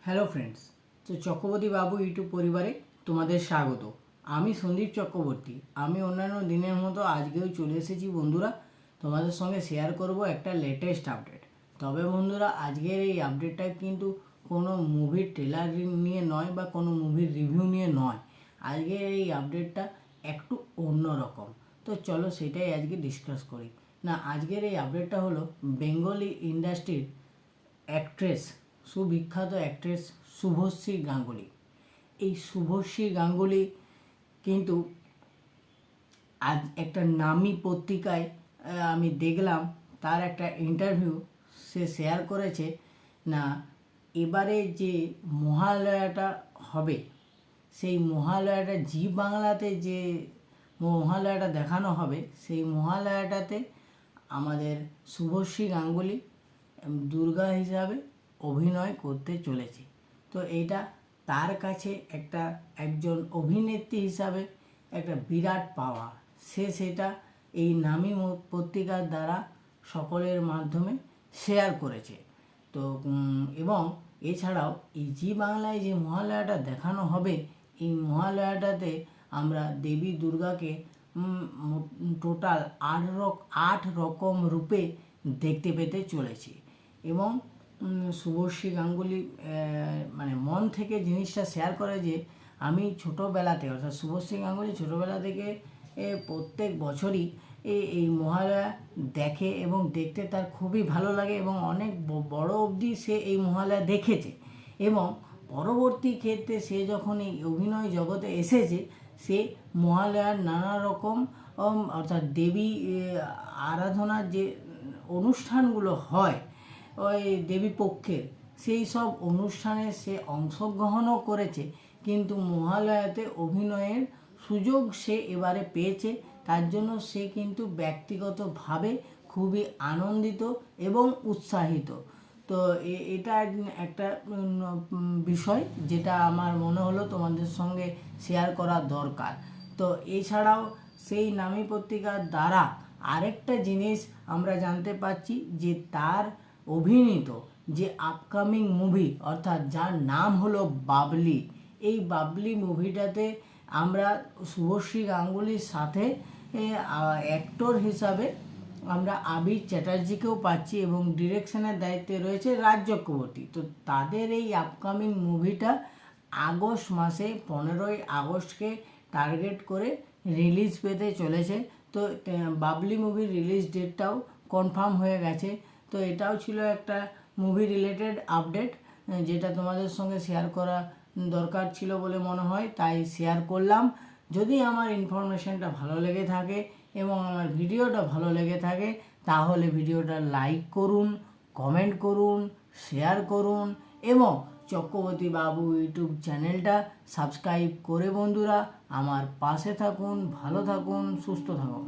Hello friends, তো চক্রবর্তী বাবু YouTube পরিবারে তোমাদের স্বাগত। আমি সন্দীপ চক্রবর্তী। আমি অন্যান্য দিনের মতো আজকেও চলে এসেছি বন্ধুরা, তোমাদের সঙ্গে শেয়ার করব একটা লেটেস্ট আপডেট। তবে বন্ধুরা, আজকের এই আপডেটটা কিন্তু কোনো মুভির ট্রেলার নিয়ে নয় বা কোনো মুভির রিভিউ নিয়ে নয়। আজকের এই আপডেটটা একটু অন্যরকম। তো চলো সেটাই আজকে ডিসকাস করি। না, আজকের এই আপডেটটা হলো বেঙ্গলি ইন্ডাস্ট্রির অ্যাক্ট্রেস, সুবিখ্যাত অ্যাক্ট্রেস শুভশ্রী গাঙ্গুলি। এই শুভশ্রী গাঙ্গুলি কিন্তু আজ একটা নামী পত্রিকায় আমি দেখলাম তার একটা ইন্টারভিউ সে শেয়ার করেছে। না, এবারে যে মহালয়াটা হবে, সেই মহালয়াটা জি বাংলাতে যে মহালয়াটা দেখানো হবে, সেই মহালয়াটাতে আমাদের শুভশ্রী গাঙ্গুলি দুর্গা হিসাবে অভিনয় করতে চলেছে। তো এইটা তার কাছে একজন অভিনেত্রী হিসাবে একটা বিরাট পাওয়া। সে সেটা এই নামী পত্রিকার দ্বারা সকলের মাধ্যমে শেয়ার করেছে। তো এবং এছাড়াও এই জি বাংলায় যে মহালয়াটা দেখানো হবে, এই মহালয়াটাতে আমরা দেবী দুর্গাকে টোটাল 8 রকম রূপে দেখতে পেতে চলেছি। এবং শুভশ্রী গাঙ্গুলি মানে মন থেকে জিনিসটা শেয়ার করে যে আমি ছোটোবেলাতে, অর্থাৎ শুভশ্রী গাঙ্গুলি ছোটোবেলা থেকে প্রত্যেক বছরই এই মহালয়া দেখে এবং দেখতে তার খুবই ভালো লাগে এবং অনেক বড় অবধি সে এই মহালয়া দেখেছে। এবং পরবর্তী ক্ষেত্রে সে যখন এই অভিনয় জগতে এসেছে, সে মহালয়ার নানা রকম অর্থাৎ দেবী আরাধনার যে অনুষ্ঠানগুলো হয় ওই দেবী পক্ষের, সেই সব অনুষ্ঠানে সে অংশগ্রহণও করেছে। কিন্তু মহালয়াতে অভিনয়ের সুযোগ সে এবারে পেয়েছে, তার জন্য সে কিন্তু ব্যক্তিগতভাবে খুবই আনন্দিত এবং উৎসাহিত। তো এটা একটা বিষয় যেটা আমার মনে হলো তোমাদের সঙ্গে শেয়ার করা দরকার। তো এছাড়াও সেই নামী পত্রিকার দ্বারা আরেকটা জিনিস আমরা জানতে পারছি যে তার অভিনীত যে আপকামিং মুভি, অর্থাৎ যার নাম হলো বাবলি, এই বাবলি মুভিটাতে আমরা শুভশ্রী গাঙ্গুলির সাথে অ্যাক্টর হিসাবে আমরা আবির চ্যাটার্জিকেও পাচ্ছি এবং ডিরেকশনের দায়িত্বে রয়েছে রাজ চক্রবর্তী। তো তাদের এই আপকামিং মুভিটা আগস্ট মাসে 15ই আগস্টকে টার্গেট করে রিলিজ পেতে চলেছে। তো বাবলি মুভির রিলিজ ডেটটাও কনফার্ম হয়ে গেছে। তো এটাও ছিল একটা মুভি রিলেটেড আপডেট, যেটা তোমাদের সঙ্গে শেয়ার করা দরকার ছিল বলে মনে হয়, তাই শেয়ার করলাম। যদি আমার ইনফরমেশনটা ভালো লেগে থাকে এবং আমার ভিডিওটা ভালো লেগে থাকে, তাহলে ভিডিওটা লাইক করুন, কমেন্ট করুন, শেয়ার করুন এবং চক্রবর্তী বাবু ইউটিউব চ্যানেলটা সাবস্ক্রাইব করে বন্ধুরা আমার পাশে থাকুন। ভালো থাকুন, সুস্থ থাকুন।